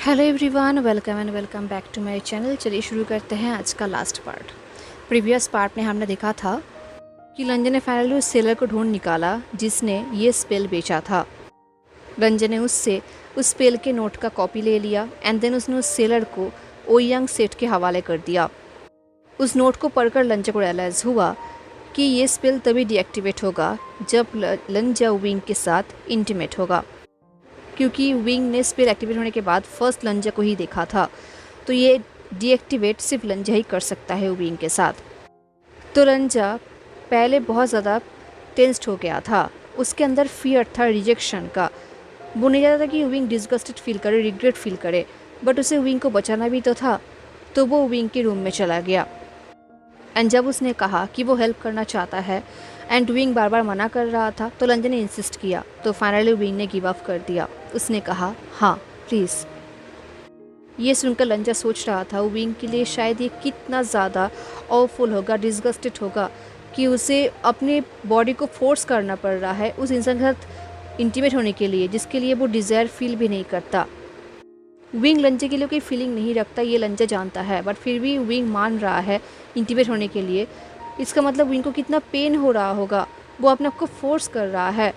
Hello everyone, welcome and welcome back to my channel. चलिए शुरू करते हैं आज का लास्ट पार्ट। प्रीवियस पार्ट में हमने देखा था कि रंजन ने फाइनली उस सेलर को ढूंढ निकाला जिसने ये स्पेल बेचा था। रंजन ने उससे उस स्पेल के नोट का कॉपी ले लिया एंड देन उसने उस सेलर को ओयांग सेठ के हवाले कर दिया। उस नोट को पढ़कर लंजा को रियलाइज़ हुआ कि ये स्पेल तभी डीएक्टिवेट होगा जब लंजा विंग के साथ इंटीमेट होगा, क्योंकि विंग ने स्पेल एक्टिवेट होने के बाद फर्स्ट लंजा को ही देखा था, तो ये डीएक्टिवेट सिर्फ लंजा ही कर सकता है विंग के साथ। तो लंजा पहले बहुत ज़्यादा टेंस्ड हो गया था, उसके अंदर फियर था रिजेक्शन का। वो नहीं चाहता था कि विंग डिस्गस्टेड फील करे, रिग्रेट फील करे, बट उसे विंग को बचाना भी तो था। तो वो विंग के रूम में चला गया एंड जब उसने कहा कि वो हेल्प करना चाहता है एंड विंग बार बार मना कर रहा था, तो लंजा ने इंसिस्ट किया। तो फाइनली विंग ने गिव अप कर दिया। उसने कहा हाँ प्लीज़। ये सुनकर लंजा सोच रहा था विंग के लिए शायद ये कितना ज़्यादा ऑफुल होगा, डिस्गस्टेड होगा कि उसे अपने बॉडी को फोर्स करना पड़ रहा है उस इंसान के साथ इंटीमेट होने के लिए जिसके लिए वो डिज़ायर फील भी नहीं करता। विंग लंजे के लिए कोई फीलिंग नहीं रखता, ये लंजा जानता है, बट फिर भी विंग मान रहा है इंटीमेट होने के लिए। इसका मतलब विंग को कितना पेन हो रहा होगा, वो अपने आप को फोर्स कर रहा है।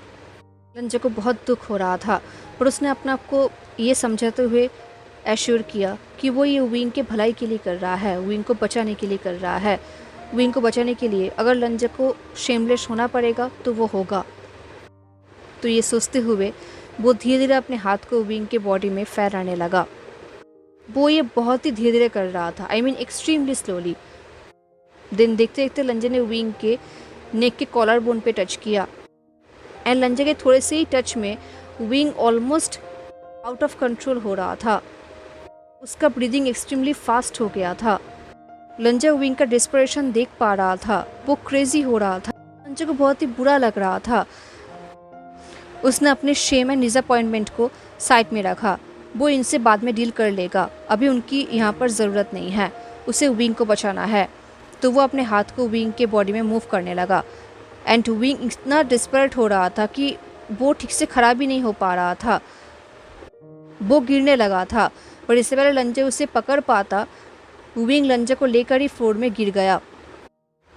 लंजा को बहुत दुख हो रहा था, पर उसने अपने आप को ये समझाते हुए एश्योर किया कि वो ये विंग के भलाई के लिए कर रहा है, विंग को बचाने के लिए कर रहा है। विंग को बचाने के लिए अगर लंजा को शेमलेस होना पड़ेगा तो वो होगा। तो ये सोचते हुए वो धीरे धीरे अपने हाथ को विंग के बॉडी में फैलाने लगा। वो ये बहुत ही धीरे धीरे कर रहा था, आई मीन एक्सट्रीमली स्लोली। दिन देखते देखते लंजा ने विंग के नेक के कॉलर बोन पे टच किया एंड लंजा के थोड़े से ही टच में wing almost out of control हो रहा था। उसका ब्रीदिंग एक्सट्रीमली फास्ट हो गया था। लंजा विंग का डिस्परेशन देख पा रहा था, वो क्रेजी हो रहा था। लंजा को बहुत ही बुरा लग रहा था। उसने अपने शेम एंड डिसअपॉइंटमेंट को साइड में रखा। वो इनसे बाद में डील कर लेगा, अभी उनकी यहाँ पर ज़रूरत नहीं है, उसे विंग को बचाना है। तो वो अपने हाथ को विंग के बॉडी में मूव करने लगा एंड विंग इतना डिस्परेट हो रहा था कि वो ठीक से खड़ा भी नहीं हो पा रहा था, वो गिरने लगा था। पर इससे पहले लंजा उसे पकड़ पाता, विंग लंजा को लेकर ही फ्लोर में गिर गया।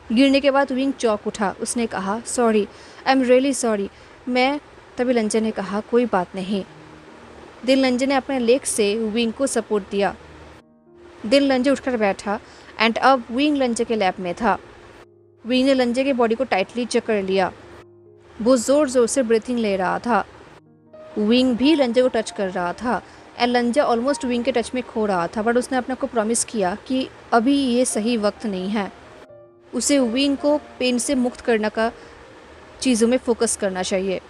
गिरने के बाद विंग चौंक उठा। उसने कहा sorry, I am really sorry. तभी लंजा ने कहा कोई बात नहीं। दिल लंजा ने अपने लेग से विंग को सपोर्ट दिया। दिल लंजा उठकर बैठा एंड अब विंग लंजा के लैप में था। विंग ने लंजा के बॉडी को टाइटली जकड़ लिया। वो ज़ोर ज़ोर से ब्रीथिंग ले रहा था। विंग भी लंजा को टच कर रहा था एंड लंजा ऑलमोस्ट विंग के टच में खो रहा था, बट उसने अपने को प्रॉमिस किया कि अभी ये सही वक्त नहीं है, उसे विंग को पेन से मुक्त करने का चीज़ों में फोकस करना चाहिए,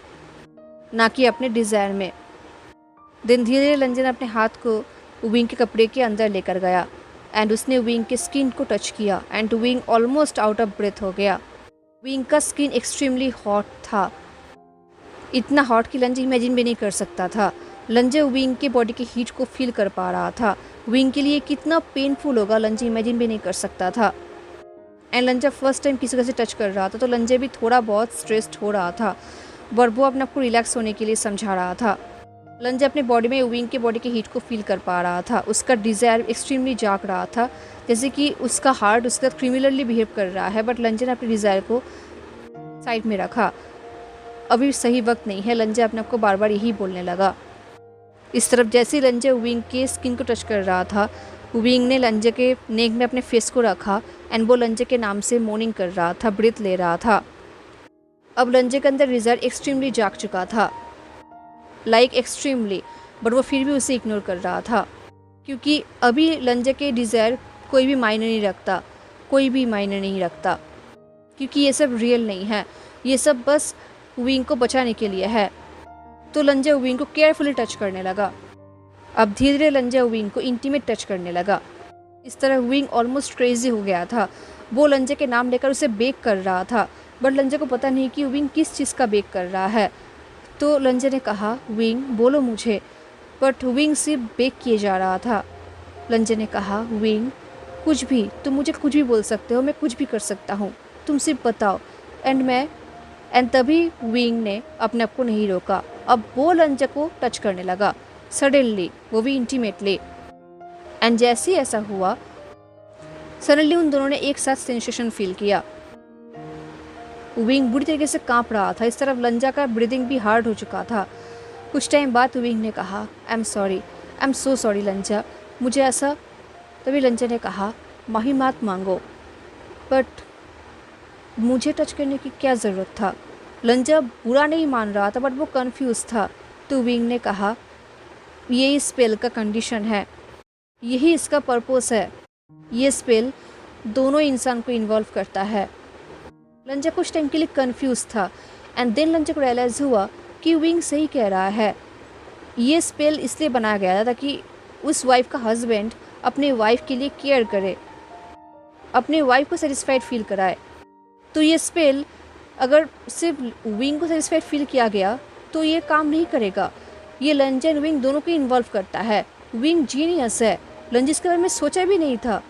ना कि अपने डिज़ायर में। दिन धीरे धीरे लंजा ने अपने हाथ को विंग के कपड़े के अंदर लेकर गया एंड उसने विंग के स्किन को टच किया and wing almost out of breath हो गया। विंग का स्किन एक्सट्रीमली हॉट था, इतना हॉट कि लंजा इमेजिन भी नहीं कर सकता था। लंजा विंग के बॉडी की हीट को फील कर पा रहा था। विंग के लिए कितना पेनफुल होगा लंजा इमेजिन भी नहीं कर सकता था। एंड लंजा फर्स्ट टाइम किसी से टच कर रहा था, तो लंजा भी थोड़ा बहुत स्ट्रेस्ड हो रहा था, पर वो अपने आप को रिलैक्स होने के लिए समझा रहा था। लंजा अपने बॉडी में विंग के बॉडी की हीट को फील कर पा रहा था। उसका डिज़ायर एक्सट्रीमली जाग रहा था, जैसे कि उसका हार्ट उसके साथ क्रिमिनली बिहेव कर रहा है, बट लंजा ने अपने डिज़ायर को साइड में रखा। अभी सही वक्त नहीं है, लंजा अपने आप को बार बार यही बोलने लगा। इस तरफ जैसे ही लंजा विंग के स्किन को टच कर रहा था, विंग ने लंजा के नेक में अपने फेस को रखा एंड वो लंजा के नाम से मोर्निंग कर रहा था, ब्रीथ ले रहा था। अब लंजे के अंदर डिज़ायर एक्सट्रीमली जाग चुका था, लाइक एक्सट्रीमली, बट वो फिर भी उसे इग्नोर कर रहा था, क्योंकि अभी लंजे के डिज़ायर कोई भी मायने नहीं रखता, कोई भी मायने नहीं रखता, क्योंकि ये सब रियल नहीं है, ये सब बस विंग को बचाने के लिए है। तो लंजा विंग को केयरफुली टच करने लगा। अब धीरे धीरे लंजा विंग को इंटीमेट टच करने लगा। इस तरह विंग ऑलमोस्ट क्रेजी हो गया था। वो लंजा के नाम लेकर उसे बेक कर रहा था, बट लंजा को पता नहीं कि विंग किस चीज़ का बेक कर रहा है। तो लंजा ने कहा विंग बोलो मुझे, बट विंग सिर्फ बेक किए जा रहा था। लंजा ने कहा विंग कुछ भी, तुम मुझे कुछ भी बोल सकते हो, मैं कुछ भी कर सकता हूँ, तुम सिर्फ बताओ। एंड तभी विंग ने अपने आप को नहीं रोका। अब वो लंजा को टच करने लगा। सडनली, वो भी इंटीमेटली। एंड जैसे ही ऐसा हुआ, सडनली उन दोनों ने एक साथ सेंसेशन फील किया। विंग बुरी तरीके से कांप रहा था, इस तरफ लंजा का ब्रीदिंग भी हार्ड हो चुका था। कुछ टाइम बाद विंग ने कहा, I am sorry, I am so sorry लंजा, मुझे ऐसा। तभी लंजा ने कहा, माही मत मांगो, बट मुझे टच करने की क्या ज़रूरत था। लंजा बुरा नहीं मान रहा था, बट वो कंफ्यूज था। तो विंग ने कहा, ये स्पेल का कंडीशन है, यही इसका पर्पस है। ये स्पेल दोनों इंसान को इन्वॉल्व करता है। लंजा कुछ टाइम के लिए कंफ्यूज था, एंड देन लंजा को रियलाइज़ हुआ कि विंग सही कह रहा है। ये स्पेल इसलिए बनाया गया था ताकि उस वाइफ का हस्बैंड अपने वाइफ के लिए केयर करे, अपने वाइफ को सेटिस्फाइड फील कराए। तो ये स्पेल अगर सिर्फ विंग को सेटिस्फाइड फील किया गया तो ये काम नहीं करेगा। ये लंजा एंड विंग दोनों को इन्वॉल्व करता है। विंग जीनियस है, लंजा इसके बारे में सोचा भी नहीं था,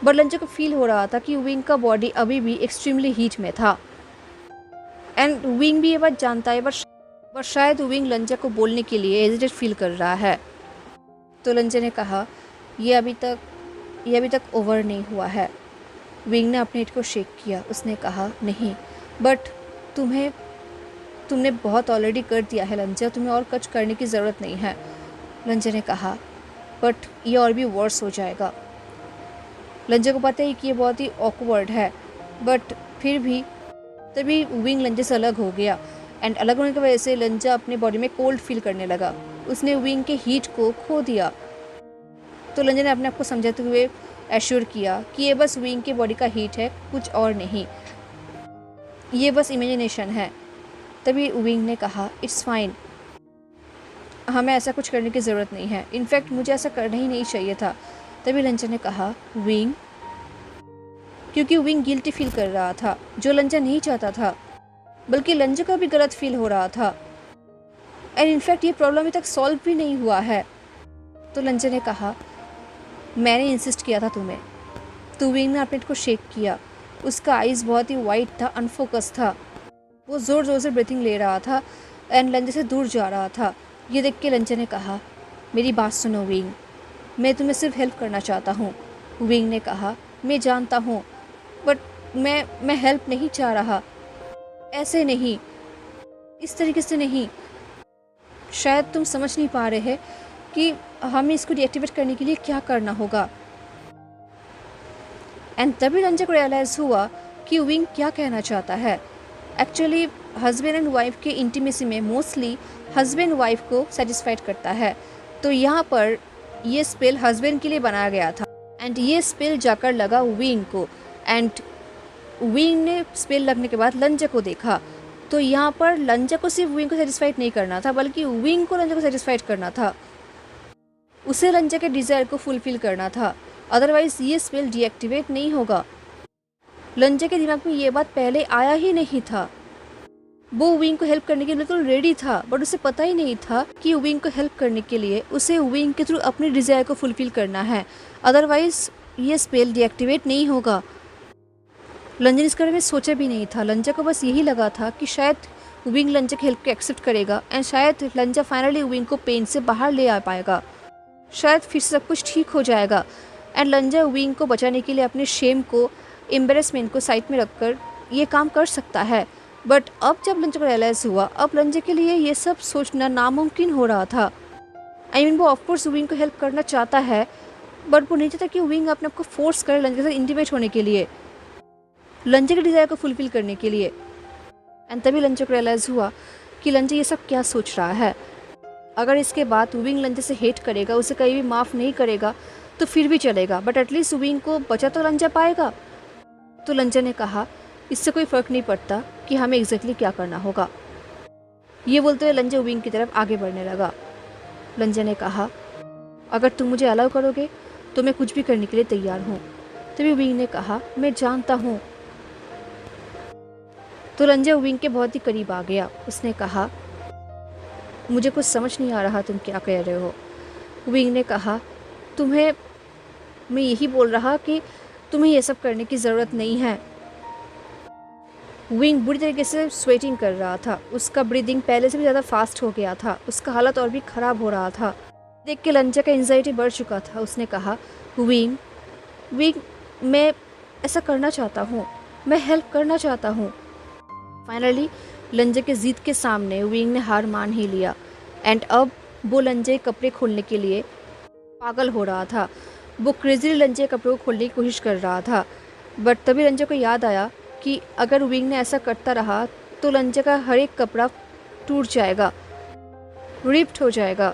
बट लंजा को फील हो रहा था कि विंग का बॉडी अभी भी एक्सट्रीमली हीट में था, एंड विंग भी ये बात जानता है, बट शायद विंग लंजा को बोलने के लिए हेजिटेट फील कर रहा है। तो लंजा ने कहा, ये अभी तक ओवर नहीं हुआ है। विंग ने अपने हेड को शेक किया। उसने कहा, नहीं, बट तुमने बहुत ऑलरेडी कर दिया है लंजा, तुम्हें और कुछ करने की ज़रूरत नहीं है। लंजा ने कहा, बट ये और भी वर्स हो जाएगा। लंजा को पता है कि ये बहुत ही ऑकवर्ड है, बट फिर भी तभी विंग लंजा से अलग हो गया, एंड अलग होने की वजह से लंजा अपने बॉडी में कोल्ड फील करने लगा। उसने विंग के हीट को खो दिया। तो लंजा ने अपने आप को समझाते हुए एश्योर किया कि ये बस विंग के बॉडी का हीट है, कुछ और नहीं, ये बस इमेजिनेशन है। तभी विंग ने कहा, इट्स फाइन, हमें ऐसा कुछ करने की ज़रूरत नहीं है, इनफैक्ट मुझे ऐसा करना ही नहीं चाहिए था। तभी लंजा ने कहा, विंग, क्योंकि विंग गिल्टी फील कर रहा था, जो लंजा नहीं चाहता था, बल्कि लंजा का भी गलत फील हो रहा था, एंड इनफैक्ट ये प्रॉब्लम अभी तक सॉल्व भी नहीं हुआ है। तो लंजा ने कहा, मैंने इंसिस्ट किया था तुम्हें। तो विंग ने अपने को शेक किया। उसका आइज़ बहुत ही वाइट था, अनफोकस था, वो ज़ोर ज़ोर से ब्रीथिंग ले रहा था एंड लंजा से दूर जा रहा था। ये देख के लंजा ने कहा, मेरी बात सुनो विंग, मैं तुम्हें सिर्फ हेल्प करना चाहता हूँ। विंग ने कहा, मैं जानता हूँ, बट मैं हेल्प नहीं चाह रहा, ऐसे नहीं, इस तरीके से नहीं। शायद तुम समझ नहीं पा रहे हैं कि हमें इसको डीएक्टिवेट करने के लिए क्या करना होगा। एंड तभी लंजा को रियलाइज़ हुआ कि विंग क्या कहना चाहता है। एक्चुअली हस्बैंड एंड वाइफ के इंटीमेसी में मोस्टली हस्बैंड वाइफ को सेटिस्फाइड करता है। तो यहाँ पर ये स्पेल हस्बैंड के लिए बनाया गया था, एंड ये स्पेल जाकर लगा विंग को, एंड विंग ने स्पेल लगने के बाद लंजा को देखा। तो यहाँ पर लंजा को सिर्फ विंग को सेटिस्फाइड नहीं करना था, बल्कि विंग को लंजा को सेटिस्फाइड करना था, उसे लंजा के डिज़ायर को फुलफिल करना था, अदरवाइज़ ये स्पेल डीएक्टिवेट नहीं होगा। लंजा के दिमाग में ये बात पहले आया ही नहीं था। वो विंग को हेल्प करने के लिए बिल्कुल रेडी था, बट उसे पता ही नहीं था कि विंग को हेल्प करने के लिए उसे विंग के थ्रू अपने डिज़ायर को फुलफिल करना है, अदरवाइज़ ये स्पेल डीएक्टिवेट नहीं होगा। लंजा ने इसके बारे में सोचा भी नहीं था। लंजा को बस यही लगा था कि शायद विंग लंजा की हेल्प को एक्सेप्ट करेगा, एंड शायद लंजा फाइनली विंग को पेन से बाहर ले आ पाएगा, शायद फिर सब कुछ ठीक हो जाएगा, एंड लंजा विंग को बचाने के लिए अपने शेम को, एम्बेरसमेंट को साइड में रखकर ये काम कर सकता है। बट अब जब लंजा को रियलाइज़ हुआ, अब लंजा के लिए ये सब सोचना नामुमकिन हो रहा था। वो ऑफकोर्स विंग को हेल्प करना चाहता है, बट वो नहीं चाहता कि विंग अपने आप को फोर्स करे लंजा के साथ इंटीमेट होने के लिए, लंजा के डिज़ायर को फुलफिल करने के लिए। एंड तभी लंजा को रियलाइज़ हुआ कि लंजा ये सब क्या सोच रहा है। अगर इसके बाद विंग लंजा से हेट करेगा, उसे कहीं भी माफ़ नहीं करेगा तो फिर भी चलेगा, बट एटलीस्ट विंग को बचा तो लंजा पाएगा। तो लंजा ने कहा, इससे कोई फ़र्क नहीं पड़ता कि हमें एग्जैक्टली क्या करना होगा। ये बोलते हुए लंजा विंग की तरफ आगे बढ़ने लगा। लंजा ने कहा, अगर तुम मुझे अलाउ करोगे तो मैं कुछ भी करने के लिए तैयार हूँ। तभी विंग ने कहा, मैं जानता हूँ। तो लंजा विंग के बहुत ही करीब आ गया। उसने कहा, मुझे कुछ समझ नहीं आ रहा तुम क्या कह रहे हो। विंग ने कहा, मैं यही बोल रहा कि तुम्हें ये सब करने की ज़रूरत नहीं है। विंग बुरी तरीके से स्वेटिंग कर रहा था, उसका ब्रीदिंग पहले से भी ज़्यादा फास्ट हो गया था, उसका हालत और भी ख़राब हो रहा था। देख के लंजा का एंजाइटी बढ़ चुका था। उसने कहा, विंग विंग मैं ऐसा करना चाहता हूँ, मैं हेल्प करना चाहता हूँ। फाइनली लंजे के ज़िद के सामने विंग ने हार मान ही लिया एंड अब वो लंजे के कपड़े खोलने के लिए पागल हो रहा था। वो क्रेजी लंजे के कपड़ों को खोलने की कोशिश कर रहा था, बट तभी लंजे को याद आया कि अगर विंग ने ऐसा करता रहा तो लंजे का हर एक कपड़ा टूट जाएगा, रिप्ड हो जाएगा।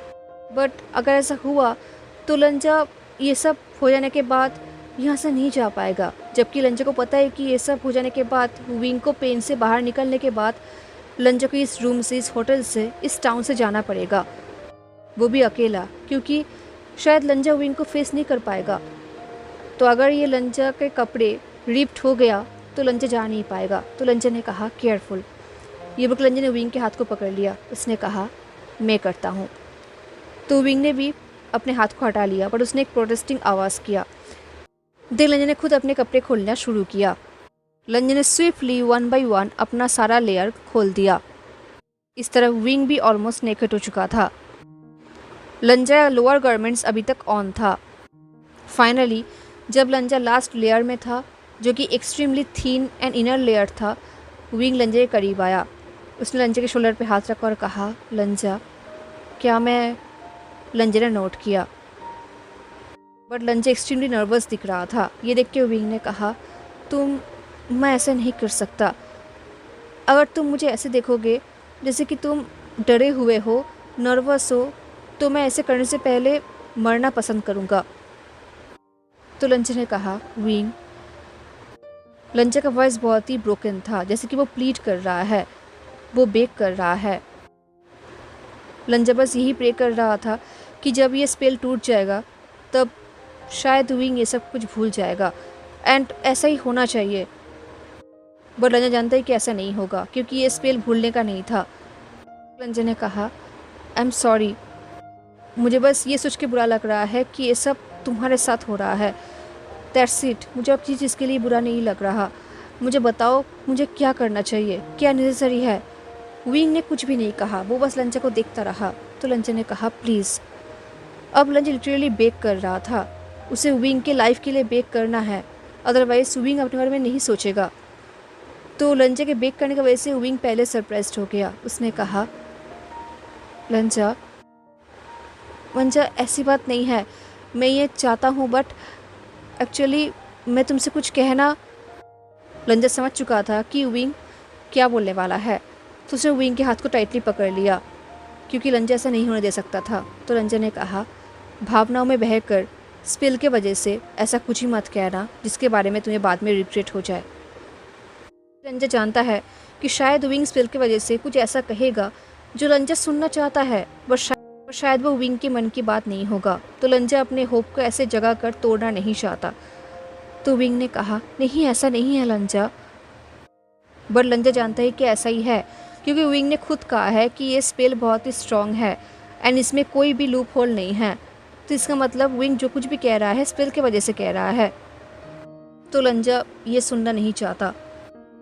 बट अगर ऐसा हुआ तो लंजा ये सब हो जाने के बाद यहाँ से नहीं जा पाएगा, जबकि लंजा को पता है कि ये सब हो जाने के बाद, विंग को पेन से बाहर निकलने के बाद लंजा को इस रूम से, इस होटल से, इस टाउन से जाना पड़ेगा, वो भी अकेला, क्योंकि शायद लंजा विंग को फेस नहीं कर पाएगा। तो अगर ये लंजा के कपड़े रिप्ड हो गया तो लंजा जा नहीं पाएगा। तो लंजा ने कहा, केयरफुल। ये बुक लंजा ने विंग के हाथ को पकड़ लिया। उसने कहा, मैं करता हूँ। तो विंग ने भी अपने हाथ को हटा लिया, बट उसने एक प्रोटेस्टिंग आवाज़ किया। देख लंजा ने खुद अपने कपड़े खोलना शुरू किया। लंजा ने स्विफ्टली 1 बाय 1 अपना सारा लेयर खोल दिया। इस तरह विंग भी ऑलमोस्ट नेकेड हो चुका था। लंजा लोअर गारमेंट्स अभी तक ऑन था। फाइनली जब लंजा लास्ट लेयर में था, जो कि extremely thin and inner layer था, विंग लंजे के करीब आया। उसने लंजे के शोल्डर पे हाथ रखा और कहा, लंजा क्या मैं? लंजे ने नोट किया, बट लंजा एक्सट्रीमली नर्वस दिख रहा था। ये देख के विंग ने कहा, मैं ऐसे नहीं कर सकता। अगर तुम मुझे ऐसे देखोगे जैसे कि तुम डरे हुए हो, नर्वस हो, तो मैं ऐसे करने से पहले मरना पसंद करूँगा। तो लंजा ने कहा, विंग। लंजा का वॉइस बहुत ही ब्रोकन था, जैसे कि वो प्लीड कर रहा है, वो बेग कर रहा है। लंजा बस यही प्रे कर रहा था कि जब ये स्पेल टूट जाएगा तब शायद विंग ये सब कुछ भूल जाएगा, एंड ऐसा ही होना चाहिए। बट लंजा जानता है कि ऐसा नहीं होगा, क्योंकि ये स्पेल भूलने का नहीं था। लंजा ने कहा, आई एम सॉरी, मुझे बस ये सोच के बुरा लग रहा है कि ये सब तुम्हारे साथ हो रहा है। That's it. मुझे अब किसी चीज़ के लिए बुरा नहीं लग रहा। मुझे बताओ, मुझे क्या करना चाहिए, क्या नेसेसरी है? विंग ने कुछ भी नहीं कहा, वो बस लंजा को देखता रहा। तो लंजा ने कहा, प्लीज़। अब लंजा लिटरली बेग कर रहा था, उसे विंग के लाइफ के लिए बेग करना है, अदरवाइज विंग अपने बारे में नहीं सोचेगा। तो लंजा के बेग करने की वजह से विंग पहले सरप्राइज्ड हो गया। उसने कहा, लंजा ऐसी बात नहीं है, मैं ये चाहता हूँ, बट एक्चुअली मैं तुमसे कुछ कहना। लंजा समझ चुका था कि विंग क्या बोलने वाला है, तो उसने विंग के हाथ को टाइटली पकड़ लिया, क्योंकि लंजा ऐसा नहीं होने दे सकता था। तो लंजा ने कहा, भावनाओं में बहकर स्पिल के वजह से ऐसा कुछ ही मत कहना जिसके बारे में तुम्हें बाद में रिग्रेट हो जाए। लंजा जानता है कि शायद विंग स्पिल की वजह से कुछ ऐसा कहेगा जो लंजा सुनना चाहता है, बट शायद वो विंग के मन की बात नहीं होगा। तो लंजा अपने होप को ऐसे जगह कर तोड़ना नहीं चाहता। तो विंग ने कहा, नहीं ऐसा नहीं है लंजा। बट लंजा जानता है कि ऐसा ही है, क्योंकि विंग ने खुद कहा है कि ये स्पेल बहुत ही स्ट्रॉन्ग है एंड इसमें कोई भी लूप होल नहीं है। तो इसका मतलब विंग जो कुछ भी कह रहा है स्पेल की वजह से कह रहा है। तो लंजा ये सुनना नहीं चाहता।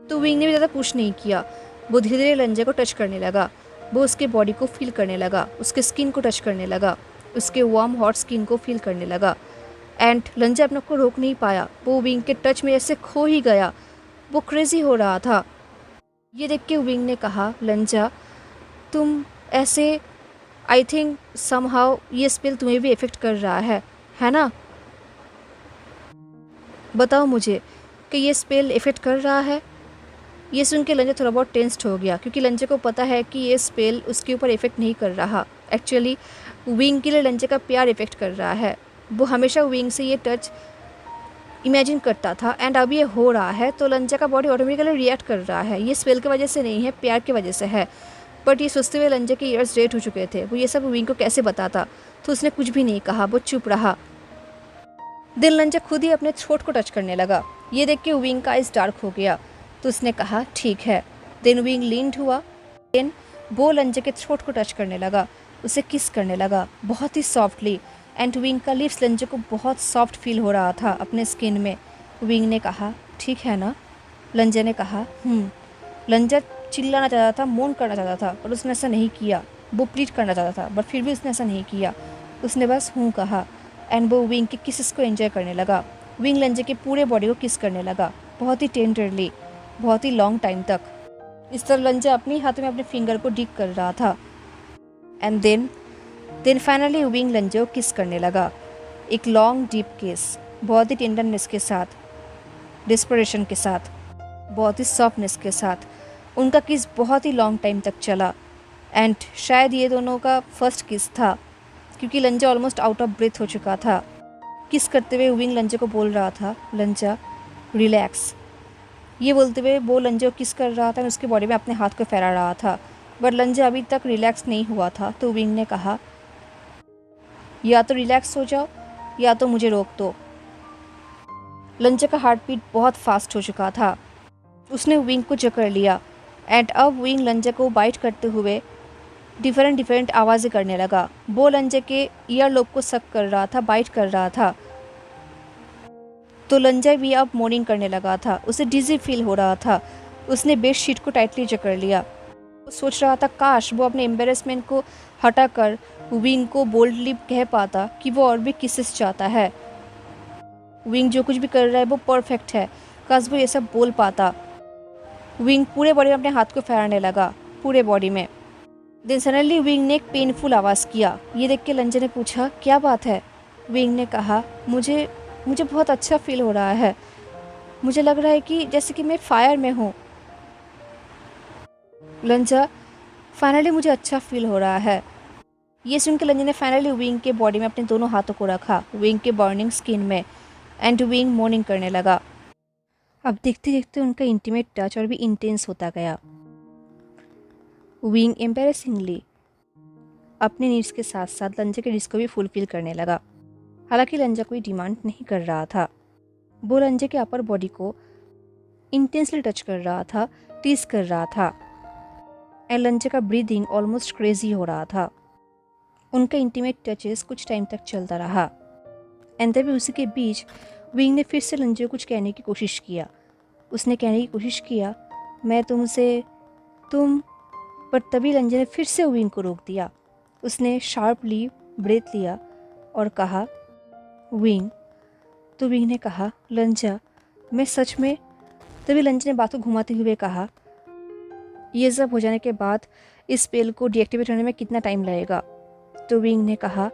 तो विंग ने भी ज़्यादा पुश नहीं किया, वो धीरे धीरे लंजा को टच करने लगा। वो उसके बॉडी को फील करने लगा, उसके स्किन को टच करने लगा, उसके वार्म हॉट स्किन को फील करने लगा। एंड लंजा अपने को रोक नहीं पाया, वो विंग के टच में ऐसे खो ही गया, वो क्रेजी हो रहा था। ये देख के विंग ने कहा, लंजा तुम ऐसे, आई थिंक समहाउ ये स्पेल तुम्हें भी इफ़ेक्ट कर रहा है ना? बताओ मुझे कि ये स्पेल इफ़ेक्ट कर रहा है। ये सुन के लंजा थोड़ा बहुत टेंस्ड हो गया, क्योंकि लंजे को पता है कि ये स्पेल उसके ऊपर इफ़ेक्ट नहीं कर रहा। एक्चुअली विंग के लिए लंजे का प्यार इफ़ेक्ट कर रहा है। वो हमेशा विंग से ये टच इमेजिन करता था एंड अब ये हो रहा है, तो लंजा का बॉडी ऑटोमेटिकली रिएक्ट कर रहा है। ये स्पेल की वजह से नहीं है, प्यार की वजह से है। बट ये सोचते हुए लंजा के ईयर्स रेड हो चुके थे, वो ये सब विंग को कैसे बताता। तो उसने कुछ भी नहीं कहा, वो चुप रहा। दिल लंजा खुद ही अपने थ्रोट को टच करने लगा। ये देख के विंग का आइज डार्क हो गया। तो उसने कहा, ठीक है। देन विंग लीन्ड हुआ, देन वो लंजा के थ्रोट को टच करने लगा, उसे किस करने लगा बहुत ही सॉफ्टली। एंड विंग का लिप्स लंजा को बहुत सॉफ्ट फील हो रहा था अपने स्किन में। विंग ने कहा, ठीक है ना? लंजा ने कहा, लंजा चिल्लाना चाहता था, मोन करना चाहता था, पर उसने ऐसा नहीं किया। वो प्लीड करना चाहता था, बट फिर भी उसने ऐसा नहीं किया। उसने बस हूँ कहा एंड वो विंग के किसेस को एंजॉय करने लगा। विंग लंजे के पूरे बॉडी को किस करने लगा, बहुत ही टेंडरली, बहुत ही लॉन्ग टाइम तक। इस तरह लंजा अपने हाथों में अपने फिंगर को डिग कर रहा था। एंड देन फाइनली विंग लंजे को किस करने लगा, एक लॉन्ग डीप किस, बहुत ही टेंडरनेस के साथ, डिस्परेशन के साथ, बहुत ही सॉफ्टनेस के साथ। उनका किस बहुत ही लॉन्ग टाइम तक चला एंड शायद ये दोनों का फर्स्ट किस था, क्योंकि लंजा ऑलमोस्ट आउट ऑफ ब्रेथ हो चुका था। किस करते हुए विंग लंजा को बोल रहा था, लंजा रिलैक्स। ये बोलते हुए वो लंजा को किस कर रहा था और उसके बॉडी में अपने हाथ को फैला रहा था, बट लंजा अभी तक रिलैक्स नहीं हुआ था। तो विंग ने कहा, या तो रिलैक्स हो जाओ या तो मुझे रोक दो। लंजा का हार्ट बीट बहुत फास्ट हो चुका था। उसने विंग को जकड़ लिया एंड अब विंग लंजा को बाइट करते हुए डिफरेंट आवाज़ें करने लगा। वो लंजा के ईयर लोब को सक कर रहा था, बाइट कर रहा था। तो लंजा भी अब मोर्निंग करने लगा था। उसे डिजी फील हो रहा था। उसने बेड शीट को टाइटली जकड़ लिया। वो सोच रहा था काश वो अपने एम्बेरसमेंट को हटाकर विंग को बोल्डली कह पाता कि वो और भी किसेस चाहता है। विंग जो कुछ भी कर रहा है वो परफेक्ट है, काश वो ये सब बोल पाता। विंग पूरे बॉडी में अपने हाथ को फैलाने लगा, पूरे बॉडी में। देन सडनली विंग ने एक पेनफुल आवाज़ किया। ये देख के लंजा ने पूछा, क्या बात है? विंग ने कहा, मुझे बहुत अच्छा फील हो रहा है। मुझे लग रहा है कि जैसे कि मैं फायर में हूँ। लंजा, फाइनली मुझे अच्छा फील हो रहा है। ये सुनकर लंजा ने फाइनली विंग के बॉडी में अपने दोनों हाथों को रखा, विंग के बर्निंग स्किन में, एंड विंग मोर्निंग करने लगा। अब देखते देखते उनका इंटीमेट टच और भी इंटेंस होता गया। विंग एम्बेरसिंगली अपने नीड्स के साथ साथ लंजा के नीड्स को भी फुलफिल करने लगा। हालांकि लंजा कोई डिमांड नहीं कर रहा था। वो लंजा के अपर बॉडी को इंटेंसली टच कर रहा था, टीज कर रहा था, एंड लंजा का ब्रीदिंग ऑलमोस्ट क्रेजी हो रहा था। उनका इंटीमेट टचेस कुछ टाइम तक चलता रहा एंड तभी उसी के बीच विंग ने फिर से लंजा को कुछ कहने की कोशिश किया। उसने कहने की कोशिश किया, मैं तुमसे, तुम, पर तभी लंजा ने फिर से विंग को रोक दिया। उसने शार्पली ब्रेथ लिया और कहा, विंग। तो विंग ने कहा, लंजा, मैं सच में। तभी लंजा ने बात को घुमाते हुए कहा, ये सब हो जाने के बाद इस स्पेल को डीएक्टिवेट होने में कितना टाइम लगेगा? तो विंग ने कहा,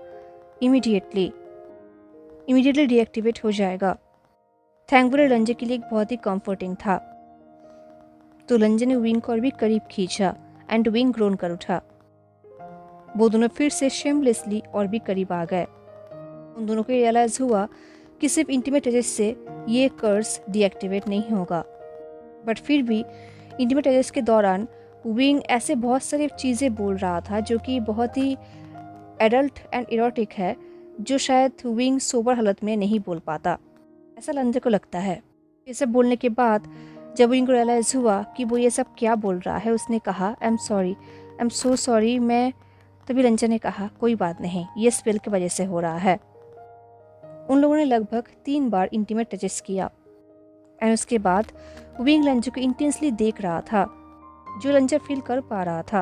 इमीडिएटली डीएक्टिवेट हो जाएगा। थैंकफुली लंजा के लिए एक बहुत ही कंफर्टिंग था। तो लंजा ने विंग को और भी करीब खींचा एंड विंग ग्रोन कर उठा। वो दोनों फिर से शेमलेसली और भी करीब आ गए। उन दोनों को रियलाइज हुआ कि सिर्फ इंटीमेट टचेस से ये कर्स डीएक्टिवेट नहीं होगा, बट फिर भी इंटीमेट टचेस के दौरान विंग ऐसे बहुत सारी चीज़ें बोल रहा था जो कि बहुत ही एडल्ट एंड इरोटिक है, जो शायद विंग सोबर हालत में नहीं बोल पाता, ऐसा लंजा को लगता है। ये सब बोलने के बाद जब विंग को रियलाइज हुआ कि वो ये सब क्या बोल रहा है, उसने कहा, आई एम सो सॉरी। मैं तभी लंजा ने कहा, कोई बात नहीं, ये स्पेल की वजह से हो रहा है। उन लोगों ने लगभग 3 बार इंटीमेट टचेस किया एंड उसके बाद विंग लंजा को इंटेंसली देख रहा था, जो लंजा फील कर पा रहा था,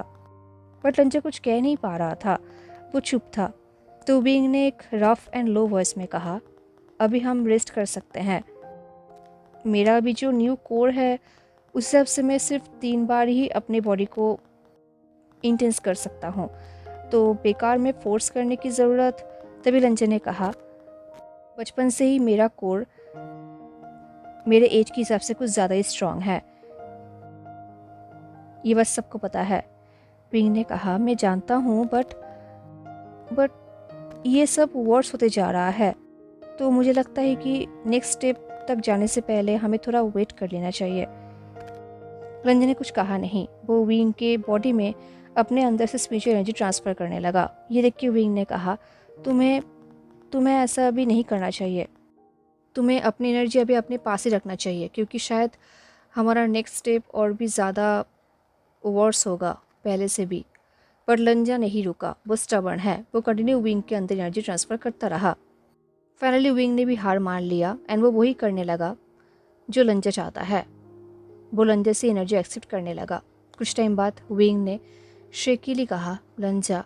बट लंजा कुछ कह नहीं पा रहा था, वो चुप था। तो विंग ने एक रफ एंड लो वॉइस में कहा, अभी हम रेस्ट कर सकते हैं। मेरा अभी जो न्यू कोर है उस हिसाब से मैं सिर्फ 3 बार ही अपने बॉडी को इंटेंस कर सकता हूँ, तो बेकार में फोर्स करने की ज़रूरत। तभी लंजा ने कहा, बचपन से ही मेरा कोर मेरे एज के हिसाब से कुछ ज़्यादा ही स्ट्रांग है, ये बस सबको पता है। विंग ने कहा, मैं जानता हूँ, बट ये सब वर्स होते जा रहा है, तो मुझे लगता है कि नेक्स्ट स्टेप तक जाने से पहले हमें थोड़ा वेट कर लेना चाहिए। लंजा ने कुछ कहा नहीं। वो विंग के बॉडी में अपने अंदर से स्पिरिचुअल एनर्जी ट्रांसफ़र करने लगा। ये देख के विंग ने कहा, तुम्हें ऐसा अभी नहीं करना चाहिए। तुम्हें अपनी एनर्जी अभी अपने पास ही रखना चाहिए, क्योंकि शायद हमारा नेक्स्ट स्टेप और भी ज़्यादा वर्स होगा पहले से भी। पर लंजा नहीं रुका, वो स्टबर्न है। वो कंटिन्यू विंग के अंदर एनर्जी ट्रांसफ़र करता रहा। फाइनली विंग ने भी हार मान लिया एंड वो वही करने लगा जो लंजा चाहता है। वो लंजा से एनर्जी एक्सेप्ट करने लगा। कुछ टाइम बाद विंग ने शेकीली कहा, लंजा,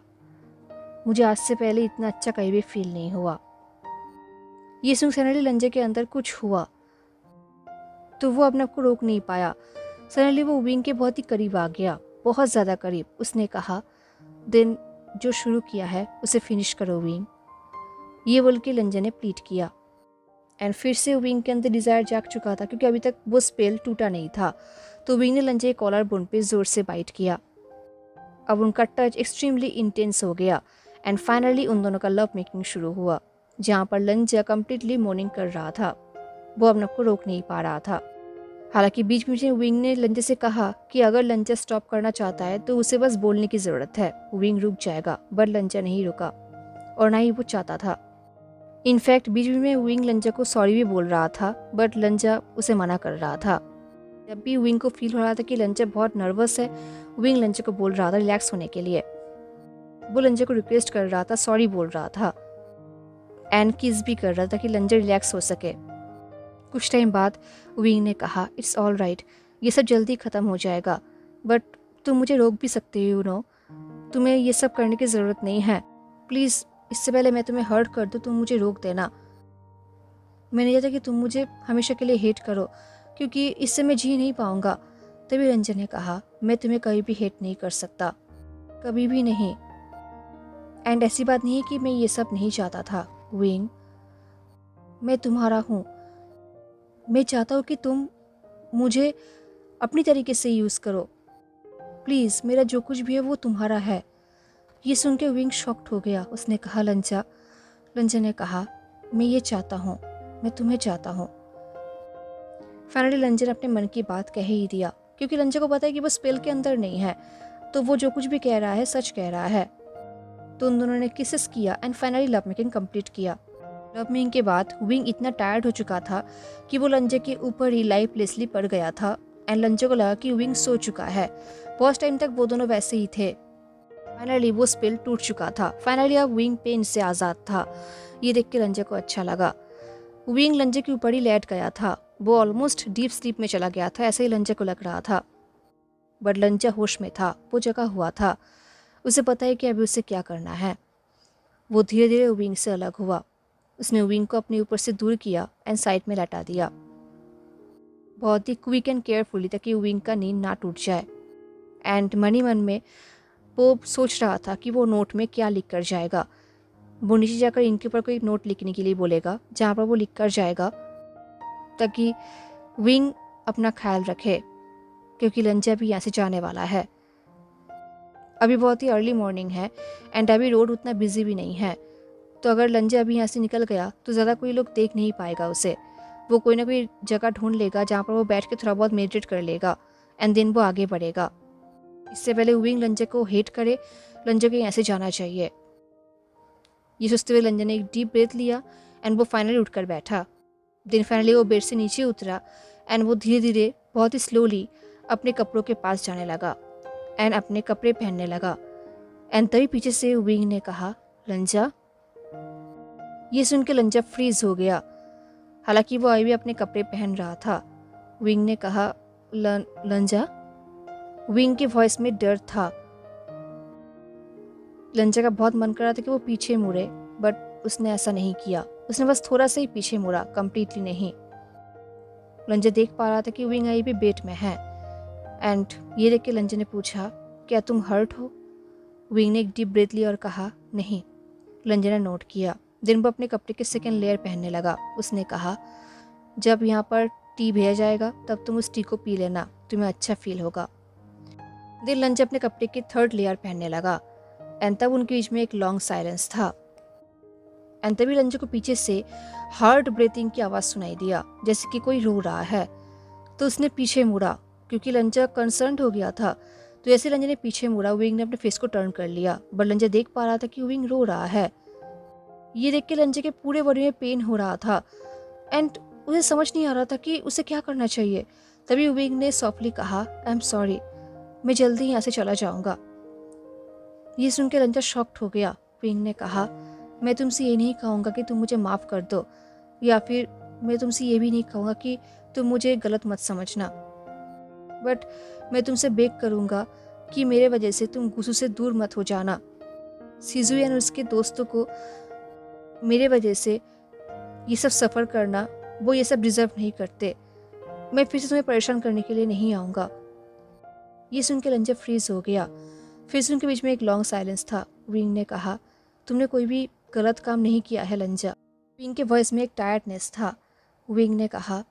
मुझे आज से पहले इतना अच्छा कहीं भी फील नहीं हुआ। ये सुन सडनली लंजा के अंदर कुछ हुआ तो वो अपने आप को रोक नहीं पाया। सडनली वो विंग के बहुत ही करीब आ गया, बहुत ज़्यादा करीब। उसने कहा, दिन जो शुरू किया है उसे फिनिश करो विंग। ये बोल के लंजा ने प्लीट किया। एंड फिर से विंग के अंदर डिज़ायर जाग चुका था, क्योंकि अभी तक वो स्पेल टूटा नहीं था। तो विंग ने लंजा के कॉलर बोन पे ज़ोर से बाइट किया। अब उनका टच एक्सट्रीमली इंटेंस हो गया एंड फाइनली उन दोनों का लव मेकिंग शुरू हुआ, जहाँ पर लंजा कम्प्लीटली मोर्निंग कर रहा था। वो अपने आप को रोक नहीं पा रहा था। हालांकि बीच बीच में विंग ने लंजा से कहा कि अगर लंजा स्टॉप करना चाहता है तो उसे बस बोलने की ज़रूरत है, विंग रुक जाएगा। बट लंजा नहीं रुका और ना ही वो चाहता था। इनफैक्ट बीच बीच में विंग लंजा को सॉरी भी बोल रहा था, बट लंजा उसे मना कर रहा था। जब भी विंग को फील हो रहा था कि लंजा बहुत नर्वस है, विंग लंजा को बोल रहा था रिलैक्स होने के लिए। वो लंजा को रिक्वेस्ट कर रहा था, सॉरी बोल रहा था एंड किस भी कर रहा था कि लंजा रिलैक्स हो सके। कुछ टाइम बाद विंग ने कहा, इट्स ऑल राइट, ये सब जल्दी ख़त्म हो जाएगा, बट तुम मुझे रोक भी सकते हो नो, तुम्हें ये सब करने की ज़रूरत नहीं है। प्लीज़, इससे पहले मैं तुम्हें हर्ट कर दूँ, तुम मुझे रोक देना। मैं नहीं चाहता कि तुम मुझे हमेशा के लिए हेट करो, क्योंकि इससे मैं जी नहीं पाऊँगा। तभी लंजा ने कहा, मैं तुम्हें कभी भी हेट नहीं कर सकता, कभी भी नहीं। एंड ऐसी बात नहीं है कि मैं ये सब नहीं चाहता था विंग, मैं तुम्हारा हूँ। मैं चाहता हूँ कि तुम मुझे अपनी तरीके से यूज़ करो। प्लीज़, मेरा जो कुछ भी है वो तुम्हारा है। ये सुन के विंग शॉक्ड हो गया। उसने कहा, लंजा। लंजा ने कहा, मैं ये चाहता हूँ, मैं तुम्हें चाहता हूँ। फाइनली लंजा ने अपने मन की बात कह ही दिया, क्योंकि लंजा को पता है कि वो स्पेल के अंदर नहीं है, तो वो जो कुछ भी कह रहा है सच कह रहा है। तो उन दोनों ने किसेस किया and finally love making complete किया। लव मेकिंग के बाद विंग इतना टायर्ड हो चुका था कि वो लंजा के ऊपर ही लाइफलेसली पड़ गया था एंड लंजा को लगा कि विंग सो चुका है। बहुत टाइम तक वो दोनों वैसे ही थे। फाइनली वो स्पेल टूट चुका था। फाइनली अब विंग पेन से आज़ाद था। ये देख के लंजा को अच्छा लगा। विंग लंजा के ऊपर ही लेट गया था। वो ऑलमोस्ट डीप स्लीप में चला गया था, ऐसे ही लंजा को लग रहा था। बट लंजा होश में था, वो जगा हुआ था। उसे पता है कि अभी उसे क्या करना है। वो धीरे धीरे विंग से अलग हुआ। उसने विंग को अपने ऊपर से दूर किया एंड साइड में लटा दिया, बहुत ही क्विक एंड केयरफुली, ताकि विंग का नींद ना टूट जाए। एंड मन ही मन में वो सोच रहा था कि वो नोट में क्या लिख कर जाएगा। वो नीचे जाकर इनके ऊपर कोई नोट लिखने के लिए बोलेगा, जहाँ पर वो लिख कर जाएगा, ताकि विंग अपना ख्याल रखे, क्योंकि लंजा भी यहाँ से जाने वाला है। अभी बहुत ही अर्ली मॉर्निंग है एंड अभी रोड उतना बिजी भी नहीं है, तो अगर लंजा अभी यहाँ से निकल गया तो ज़्यादा कोई लोग देख नहीं पाएगा उसे। वो कोई ना कोई जगह ढूंढ लेगा जहाँ पर वो बैठ के थोड़ा बहुत मेडिटेट कर लेगा एंड देन वो आगे बढ़ेगा। इससे पहले विंग लंजा को हेट करे, लंजा को यहाँ से जाना चाहिए। ये सोचते हुए लंजा ने एक डीप ब्रेथ लिया एंड वो फाइनली उठकर बैठा। देन फाइनली वो बेड से नीचे उतरा एंड वो धीरे धीरे बहुत ही स्लोली अपने कपड़ों के पास जाने लगा एंड अपने कपड़े पहनने लगा। एंड तभी पीछे से विंग ने कहा, लंजा। ये सुन के लंजा फ्रीज हो गया। हालांकि वो अभी भी अपने कपड़े पहन रहा था। विंग ने कहा, लंजा। विंग की वॉइस में डर था। लंजा का बहुत मन कर रहा था कि वो पीछे मुड़े, बट उसने ऐसा नहीं किया। उसने बस थोड़ा सा ही पीछे मुड़ा, कंप्लीटली नहीं। लंजा देख पा रहा था कि विंग अभी भी बेड में है एंड ये देख के लंजा ने पूछा, क्या तुम हर्ट हो? विंग ने एक डीप ब्रेथ लिया और कहा, नहीं। लंजा ने नोट किया। दिन वो अपने कपड़े के सेकेंड लेयर पहनने लगा। उसने कहा, जब यहाँ पर टी भेजा जाएगा तब तुम उस टी को पी लेना, तुम्हें अच्छा फील होगा। दिन लंजा अपने कपड़े के थर्ड लेयर पहनने लगा एंड तब उनके बीच में एक लॉन्ग साइलेंस था। एंड तभी लंजा को पीछे से हार्ड ब्रीथिंग की आवाज़ सुनाई दिया, जैसे कि कोई रो रहा है। तो उसने पीछे मुड़ा, क्योंकि लंजा कंसर्न हो गया था। तो जैसे लंजा ने पीछे मुड़ा, विंग ने अपने फेस को टर्न कर लिया, बट लंजा देख पा रहा था कि विंग रो रहा है। ये देख के लंजा के पूरे बॉडी में पेन हो रहा था एंड उसे समझ नहीं आ रहा था कि उसे क्या करना चाहिए। तभी विंग ने सॉफ्टली कहा, आई एम सॉरी, मैं जल्दी यहाँ से चला जाऊँगा। ये सुन के लंजा शॉक्ड हो गया। विंग ने कहा, मैं तुमसे ये नहीं कहूँगा कि तुम मुझे माफ़ कर दो, या फिर मैं तुमसे ये भी नहीं कहूँगा कि तुम मुझे गलत मत समझना। बट मैं तुमसे बेग करूँगा कि मेरे वजह से तुम गुस्सू से दूर मत हो जाना। शिजुयान और उसके दोस्तों को मेरे वजह से ये सब सफ़र करना, वो ये सब डिज़र्व नहीं करते। मैं फिर से तुम्हें परेशान करने के लिए नहीं आऊँगा। ये सुन के लंजा फ्रीज हो गया। फिर से उनके बीच में एक लॉन्ग साइलेंस था। विंग ने कहा, तुमने कोई भी गलत काम नहीं किया है लंजा। विंग के वॉइस में एक टायर्डनेस था। विंग ने कहा,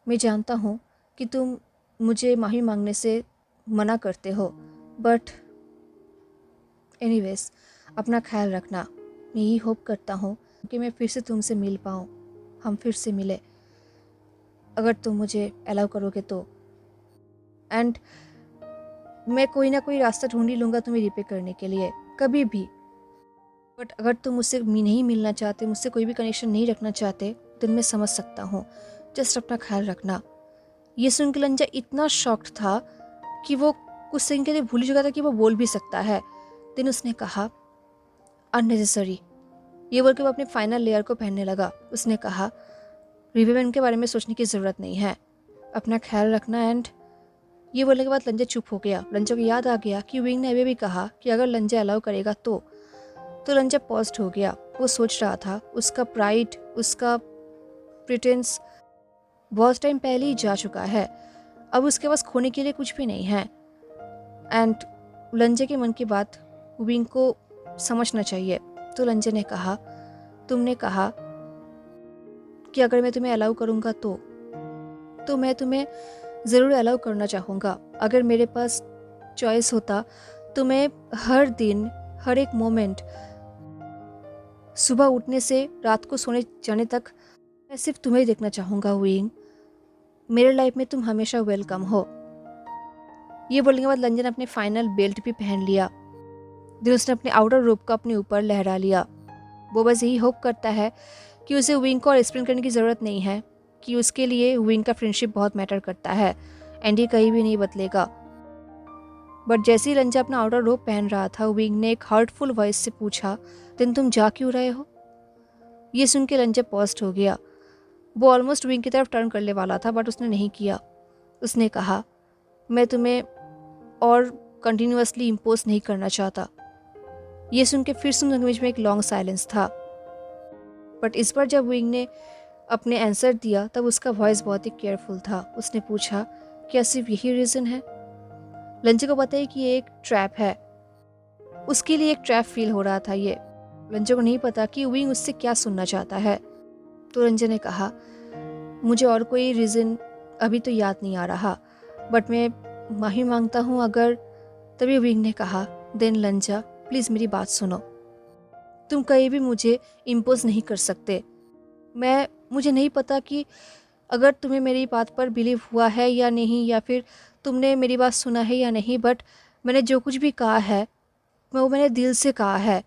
मैं जानता हूँ कि तुम मुझे माफ़ी मांगने से मना करते हो, बट एनीवेज अपना ख्याल रखना। मैं यही होप करता हूँ कि मैं फिर से तुमसे मिल पाऊँ, हम फिर से मिले, अगर तुम मुझे अलाउ करोगे तो। एंड मैं कोई ना कोई रास्ता ढूंढ ही लूँगा तुम्हें रिपे करने के लिए, कभी भी। बट अगर तुम मुझसे नहीं मिलना चाहते, मुझसे कोई भी कनेक्शन नहीं रखना चाहते, तो मैं समझ सकता हूँ। जस्ट अपना ख्याल रखना। ये सुन के लंजा इतना शॉक्ड था कि वो कुछ सेकंड के लिए भूल ही चुका था कि वो बोल भी सकता है। देन उसने कहा, अननेसेसरी। ये बोल के वो अपने फाइनल लेयर को पहनने लगा। उसने कहा, रिवेमेंट के बारे में सोचने की ज़रूरत नहीं है, अपना ख्याल रखना। एंड ये बोलने के बाद लंजा चुप हो गया। लंजा को याद आ गया कि विंग ने अभी भी कहा कि अगर लंजा अलाउ करेगा तो लंजा पॉज्ड हो गया। वो सोच रहा था, उसका प्राइड, उसका प्रिटेंस बहुत टाइम पहले ही जा चुका है। अब उसके पास खोने के लिए कुछ भी नहीं है। एंड लंजे के मन की बात विंग को समझना चाहिए। तो लंजे ने कहा, तुमने कहा कि अगर मैं तुम्हें अलाउ करूँगा तो मैं तुम्हें ज़रूर अलाउ करना चाहूँगा। अगर मेरे पास चॉइस होता तो मैं हर दिन, हर एक मोमेंट, सुबह उठने से रात को सोने जाने तक मैं सिर्फ तुम्हें देखना चाहूँगा विंग। मेरे लाइफ में तुम हमेशा वेलकम हो। ये बोलने के बाद लंजन ने अपने फाइनल बेल्ट भी पहन लिया। फिर उसने अपने आउटर रोप को अपने ऊपर लहरा लिया। वो बस यही होप करता है कि उसे विंग को और एक्सप्लेन करने की ज़रूरत नहीं है कि उसके लिए विंग का फ्रेंडशिप बहुत मैटर करता है, एंड ये कहीं भी नहीं बदलेगा। बट जैसे ही लंजा अपना आउटर रोप पहन रहा था, विंग ने एक हर्टफुल वॉइस से पूछा, दिन तुम जा क्यों रहे हो? ये सुन के लंजा पॉज्ड हो गया। वो ऑलमोस्ट विंग की तरफ टर्न करने वाला था, बट उसने नहीं किया। उसने कहा, मैं तुम्हें और कंटिन्यूअसली इम्पोज नहीं करना चाहता। ये सुन के फिर से उनके बीच में एक लॉन्ग साइलेंस था। बट इस बार जब विंग ने अपने आंसर दिया तब उसका वॉइस बहुत ही केयरफुल था। उसने पूछा, क्या सिर्फ यही रीज़न है? लंजे को पता है कि ये एक ट्रैप है। उसके लिए एक ट्रैप फील हो रहा था ये। लंजे को नहीं पता कि विंग उससे क्या सुनना चाहता है। तो लंजे ने कहा, मुझे और कोई रीज़न अभी तो याद नहीं आ रहा, बट मैं माफ़ी मांगता हूँ अगर। तभी विंग ने कहा, देन लंजा प्लीज़ मेरी बात सुनो। तुम कहीं भी मुझे इम्पोज नहीं कर सकते। मुझे नहीं पता कि अगर तुम्हें मेरी बात पर बिलीव हुआ है या नहीं, या फिर तुमने मेरी बात सुना है या नहीं, बट मैंने जो कुछ भी कहा है वो मैंने दिल से कहा है।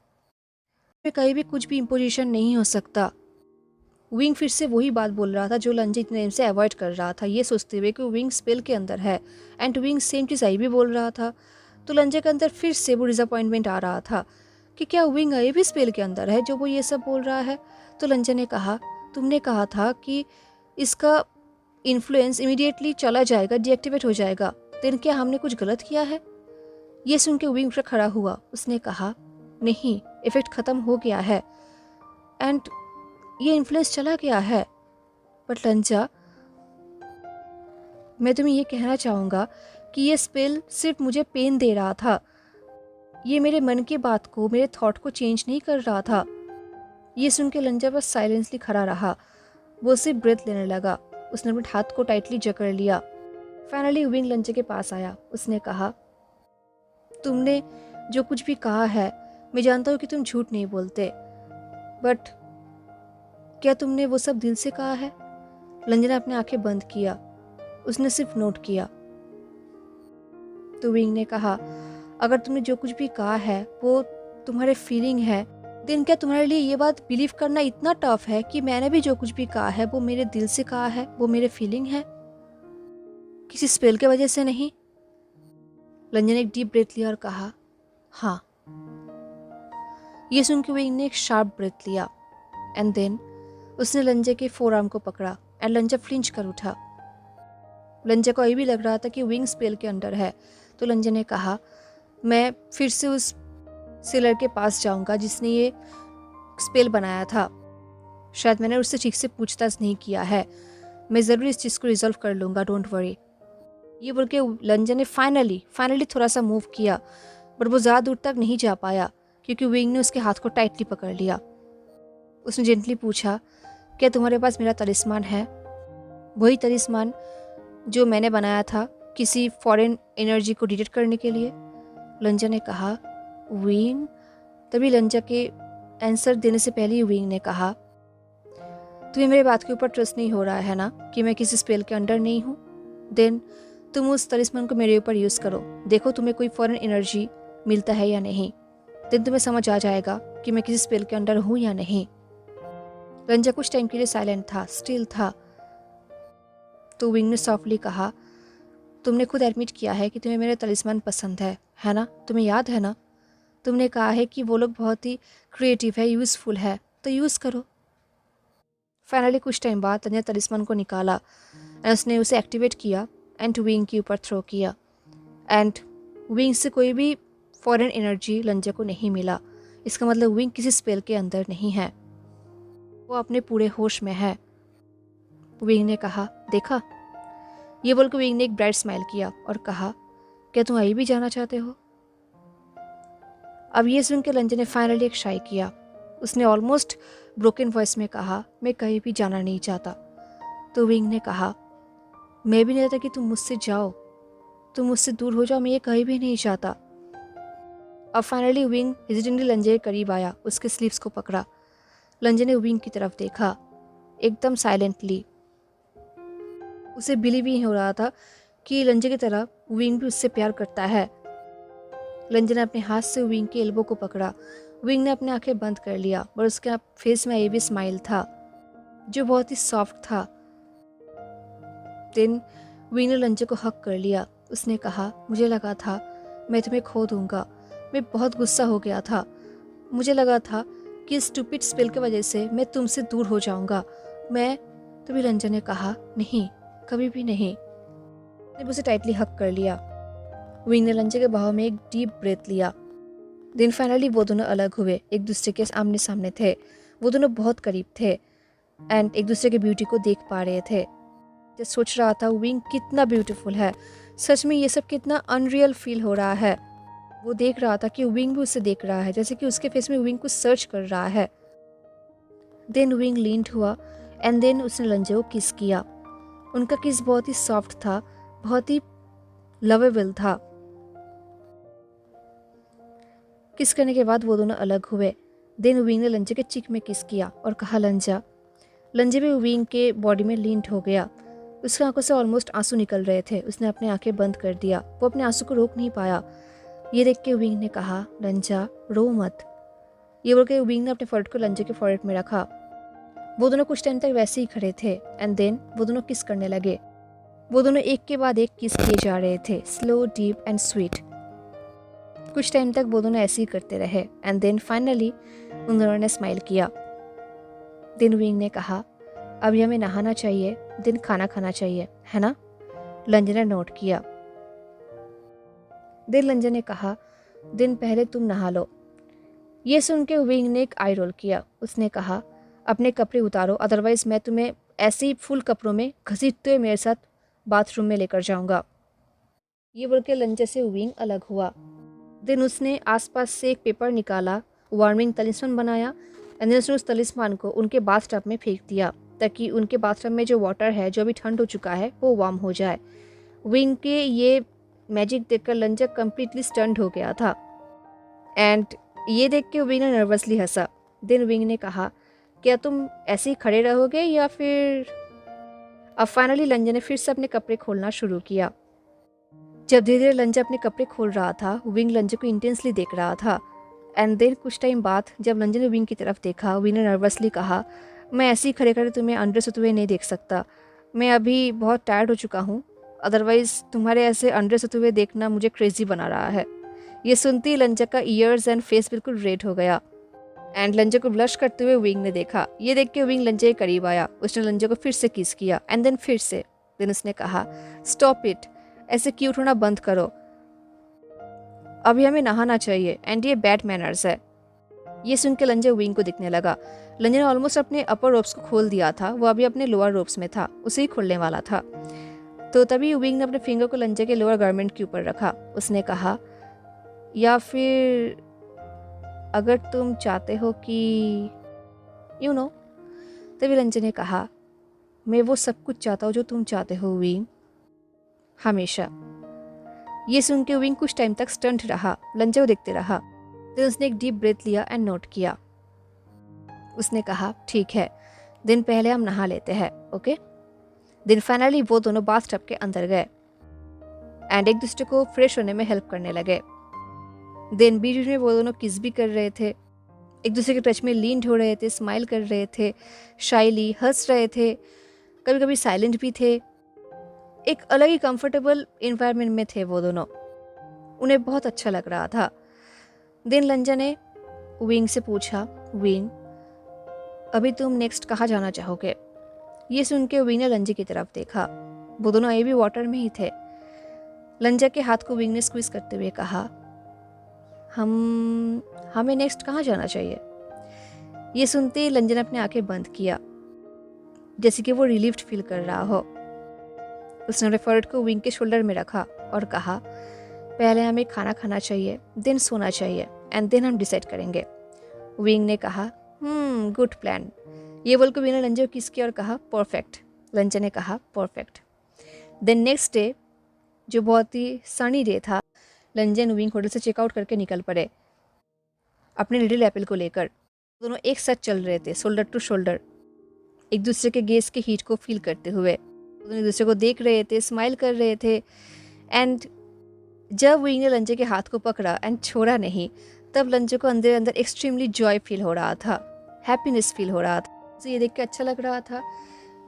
मैं कहीं भी कुछ भी इम्पोजिशन नहीं हो सकता। विंग फिर से वही बात बोल रहा था जो लंजे इतने टाइम से अवॉइड कर रहा था, ये सोचते हुए कि विंग स्पेल के अंदर है। एंड विंग सेम चीज़ आई भी बोल रहा था। तो लंजे के अंदर फिर से वो डिसअपॉइंटमेंट आ रहा था कि क्या विंग आई भी स्पेल के अंदर है जो वो ये सब बोल रहा है। तो लंजे ने कहा, तुमने कहा था कि इसका इन्फ्लुएंस इमीडिएटली चला जाएगा, डीएक्टिवेट हो जाएगा। देन क्या हमने कुछ गलत किया है? ये सुन के विंग खड़ा हुआ। उसने कहा, नहीं, इफेक्ट ख़त्म हो गया है एंड ये इन्फ्लुएंस चला गया है। बट लंजा, मैं तुम्हें ये कहना चाहूँगा कि ये स्पेल सिर्फ मुझे पेन दे रहा था। ये मेरे मन की बात को, मेरे थॉट को चेंज नहीं कर रहा था। ये सुन के लंजा बस साइलेंसली खड़ा रहा। वो सिर्फ ब्रेथ लेने लगा। उसने अपने हाथ को टाइटली जकड़ लिया। फाइनली विंग लंजे के पास आया। उसने कहा, तुमने जो कुछ भी कहा है, मैं जानता हूँ कि तुम झूठ नहीं बोलते, बट क्या तुमने वो सब दिल से कहा है? लंजे ने अपनी आंखें बंद किया। उसने सिर्फ नोट किया। तो विंग ने कहा, अगर तुमने जो कुछ भी कहा है वो तुम्हारे फीलिंग है, देन क्या तुम्हारे लिए ये बात बिलीव करना इतना टफ है कि मैंने भी जो कुछ भी कहा है वो मेरे दिल से कहा है, वो मेरे फीलिंग है, किसी स्पेल के वजह से नहीं? लंजे ने एक डीप ब्रेथ लिया और कहा, हाँ। ये सुन के विंग ने एक शार्प ब्रेथ लिया एंड देन उसने लंजे के फोरआर्म को पकड़ा एंड लंजा फ्लिंच कर उठा। लंजा को अभी भी लग रहा था कि विंग स्पेल के अंडर है। तो लंजा ने कहा, मैं फिर से उस सेलर के पास जाऊंगा जिसने ये स्पेल बनाया था। शायद मैंने उससे ठीक से पूछताछ नहीं किया है। मैं ज़रूर इस चीज़ को रिजॉल्व कर लूँगा, डोंट वरी। ये बोल के लंजा ने फाइनली थोड़ा सा मूव किया, बट वो ज़्यादा दूर तक नहीं जा पाया क्योंकि विंग ने उसके हाथ को टाइटली पकड़ लिया। उसने जेंटली पूछा, क्या तुम्हारे पास मेरा तलिस्मान है? वही तलिस्मान जो मैंने बनाया था किसी फॉरेन एनर्जी को डिटेक्ट करने के लिए। लंजा ने कहा, विंग? तभी लंजा के आंसर देने से पहले ही विंग ने कहा, तुम्हें मेरे बात के ऊपर ट्रस्ट नहीं हो रहा है ना कि मैं किसी स्पेल के अंडर नहीं हूँ? देन तुम उस तलिस्मान को मेरे ऊपर यूज़ करो, देखो तुम्हें कोई फॉरेन एनर्जी मिलता है या नहीं। देन तुम्हें समझ आ जाएगा कि मैं किसी स्पेल के अंडर हूँ या नहीं। लंजा कुछ टाइम के लिए साइलेंट था, स्टिल था। तो विंग ने सॉफ्टली कहा, तुमने खुद एडमिट किया है कि तुम्हें मेरा तलिस्मान पसंद है ना? तुम्हें याद है ना? तुमने कहा है कि वो लोग बहुत ही क्रिएटिव है, यूज़फुल है, तो यूज़ करो। फाइनली कुछ टाइम बाद लंजा तलिस्मान को निकाला एंड उसने उसे एक्टिवेट किया एंड विंग के ऊपर थ्रो किया। एंड विंग से कोई भी फॉरेन एनर्जी लंजा को नहीं मिला। इसका मतलब विंग किसी स्पेल के अंदर नहीं है, वो अपने पूरे होश में है। विंग ने कहा, देखा? ये बोलकर विंग ने एक ब्राइट स्माइल किया और कहा, क्या तुम अभी भी जाना चाहते हो? अब ये सुनकर लंजा ने फाइनली एक शाई किया। उसने ऑलमोस्ट ब्रोकन वॉइस में कहा, मैं कहीं भी जाना नहीं चाहता। तो विंग ने कहा, मैं भी नहीं चाहता कि तुम मुझसे जाओ, तुम मुझसे दूर हो जाओ, मैं ये कहीं भी नहीं चाहता। अब फाइनली विंग हेजिटेंटली लंजे के करीब आया, उसके स्लीव्स को पकड़ा। लंजे ने विंग की तरफ देखा, एकदम साइलेंटली। उसे बिलीव ही नहीं हो रहा था कि लंजे की तरह विंग भी उससे प्यार करता है। लंजे ने अपने हाथ से विंग के एल्बो को पकड़ा। विंग ने अपनी आंखें बंद कर लिया और उसके फेस में भी स्माइल था जो बहुत ही सॉफ्ट था। देन विंग ने लंजे को हक कर लिया। उसने कहा, मुझे लगा था मैं तुम्हें खो दूंगा, मैं बहुत गुस्सा हो गया था, मुझे लगा था कि स्टूपिड स्पेल की वजह से मैं तुमसे दूर हो जाऊंगा। तभी लंजा ने कहा, नहीं, कभी भी नहीं। ने उसे टाइटली हक कर लिया। विंग ने लंजे के बाहों में एक डीप ब्रेथ लिया। दिन फाइनली वो दोनों अलग हुए, एक दूसरे के आमने सामने थे। वो दोनों बहुत करीब थे एंड एक दूसरे की ब्यूटी को देख पा रहे थे। जब सोच रहा था विंग कितना ब्यूटीफुल है, सच में ये सब कितना अनरियल फील हो रहा है। वो देख रहा था कि विंग भी उसे देख रहा है, जैसे कि उसके फेस में विंग कुछ सर्च कर रहा है। देन विंग लीन्ड हुआ एंड देन उसने लंजे को किस किया। उनका किस बहुत ही सॉफ्ट था, बहुत ही लवेबल था। किस करने के बाद वो दोनों अलग हुए। देन विंग ने लंजे के चिक में किस किया और कहा, लंजा। लंजे भी विंग के बॉडी में लीन्ड हो गया। उसकी आंखों से ऑलमोस्ट आंसू निकल रहे थे। उसने अपनी आंखें बंद कर दिया, वो अपने आंसू को रोक नहीं पाया। ये देख के विंग ने कहा, लंजा रो मत। ये बोल के विंग ने अपने फॉरहेड को लंजे के फॉरहेड में रखा। वो दोनों कुछ टाइम तक वैसे ही खड़े थे एंड देन वो दोनों किस करने लगे। वो दोनों एक के बाद एक किस किए जा रहे थे, स्लो, डीप एंड स्वीट। कुछ टाइम तक वो दोनों ऐसे ही करते रहे एंड देन फाइनली उन दोनों ने स्माइल किया। देन विंग ने कहा, अभी हमें नहाना चाहिए, देन खाना खाना चाहिए, है ना? लंजा ने नोट किया। देन लंजा ने कहा, दिन पहले तुम नहा लो। ये सुन के विंग ने एक आई रोल किया। उसने कहा, अपने कपड़े उतारो, अदरवाइज मैं तुम्हें ऐसे ही फुल कपड़ों में घसीटते हुए मेरे साथ बाथरूम में लेकर जाऊंगा। ये बोल के लंजा से विंग अलग हुआ। देन उसने आसपास से एक पेपर निकाला, वार्मिंग तलिस्मान बनाया एंड देन उसने उस तलिस्मान को उनके बाथटब में फेंक दिया ताकि उनके बाथटब में जो वाटर है, जो अभी ठंड हो चुका है, वो वार्म हो जाए। विंग के ये मैजिक देखकर लंजा कम्प्लीटली स्टन्ड हो गया था एंड ये देख के विंग ने नर्वसली हंसा। देन विंग ने कहा, क्या तुम ऐसे ही खड़े रहोगे या फिर? अब फाइनली लंजा ने फिर से अपने कपड़े खोलना शुरू किया। जब धीरे धीरे लंजा अपने कपड़े खोल रहा था, विंग लंजा को इंटेंसली देख रहा था एंड देन कुछ टाइम बाद जब लंजा ने विंग की तरफ देखा, विंग ने नर्वसली कहा, मैं ऐसे ही खड़े खड़े तुम्हें अंडरस होते हुए नहीं देख सकता, मैं अभी बहुत टायर्ड हो चुका हूँ, अदरवाइज तुम्हारे ऐसे अंडरस होते हुए देखना मुझे क्रेजी बना रहा है। ये सुनती ही लंजा का ईयर्स एंड फेस बिल्कुल रेड हो गया एंड लंजा को ब्लश करते हुए विंग ने देखा। ये देख के विंग लंजा के करीब आया। उसने लंजा को फिर से किस किया एंड देन फिर से देन उसने कहा, स्टॉप इट, ऐसे क्यूट होना बंद करो, अभी हमें नहाना चाहिए एंड ये बैड मैनर्स है। ये सुन के लंजे विंग को दिखने लगा। लंजे ने ऑलमोस्ट अपने अपर रोप्स को खोल दिया था, वो अभी अपने लोअर रोप्स में था, उसे ही खोलने वाला था। तो तभी विंग ने अपने फिंगर को लंजे के लोअर गारमेंट के ऊपर रखा। उसने कहा, या फिर अगर तुम चाहते हो कि यू नो। तभी लंजे ने कहा, मैं वो सब कुछ चाहता हूँ जो तुम चाहते हो विंग, हमेशा। ये सुन के विंग कुछ टाइम तक स्टंट रहा, लंजे को देखते रहा। फिर उसने एक डीप ब्रेथ लिया एंड नोट किया। उसने कहा, ठीक है, दिन पहले हम नहा लेते हैं, ओके। दिन फाइनली वो दोनों बाथटब के अंदर गए एंड एक दूसरे को फ्रेश होने में हेल्प करने लगे। दिन बीच बीच में वो दोनों किस भी कर रहे थे, एक दूसरे के टच में लीन हो रहे थे, स्माइल कर रहे थे, शाइली हंस रहे थे, कभी कभी साइलेंट भी थे। एक अलग ही कंफर्टेबल इन्वायरमेंट में थे वो दोनों, उन्हें बहुत अच्छा लग रहा था। दिन लंजा ने विंग से पूछा, विंग अभी तुम नेक्स्ट कहाँ जाना चाहोगे? ये सुन के विंग ने लंजे की तरफ देखा। वो दोनों अभी भी वाटर में ही थे। लंजा के हाथ को विंग ने स्क्वीज करते हुए कहा, हमें नेक्स्ट कहाँ जाना चाहिए? ये सुनते ही लंजा ने अपनी आंखें बंद किया, जैसे कि वो रिलीव्ड फील कर रहा हो। उसने अपने फॉरहेड को विंग के शोल्डर में रखा और कहा, पहले हमें खाना खाना चाहिए, देन सोना चाहिए एंड देन हम डिसाइड करेंगे। विंग ने कहा, गुड प्लान। ये बोल के विंग ने लंजे को किस किया और कहा, परफेक्ट। लंजा ने कहा, परफेक्ट। देन नेक्स्ट डे, जो बहुत ही सनी डे था, लंजा एंड विंग होटल से चेकआउट करके निकल पड़े अपने लिटिल एप्पल को लेकर। दोनों एक साथ चल रहे थे, शोल्डर टू शोल्डर, एक दूसरे के गेस के हीट को फील करते हुए। दोनों एक दूसरे को देख रहे थे, स्माइल कर रहे थे। एंड जब विंग ने लंजे के हाथ को पकड़ा एंड छोड़ा नहीं, तब लंजे को अंदर अंदर एक्सट्रीमली जॉय फील हो रहा था, हैप्पीनेस फील हो रहा था। उसे ये देख के अच्छा लग रहा था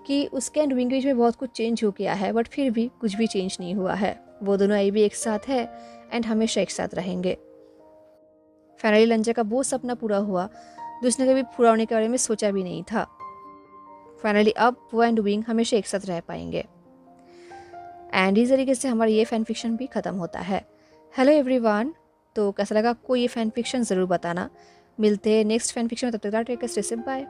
कि उसके एंड विंग के बीच में बहुत कुछ चेंज हो गया है, बट फिर भी कुछ भी चेंज नहीं हुआ है। वो दोनों अभी भी एक साथ है एंड हमेशा एक साथ रहेंगे। फाइनली लंजा का वो सपना पूरा हुआ जो उसने कभी पूरा होने के बारे में सोचा भी नहीं था। फाइनली अब वो एंड विंग हमेशा एक साथ रह पाएंगे। एंड इस तरीके से हमारा ये फैन फिक्शन भी ख़त्म होता है। हेलो एवरीवन, तो कैसा लगा आपको ये फैन फिक्शन ज़रूर बताना। मिलते हैं नेक्स्ट फैन फिक्शन में, तब तक take care, stay safe, bye.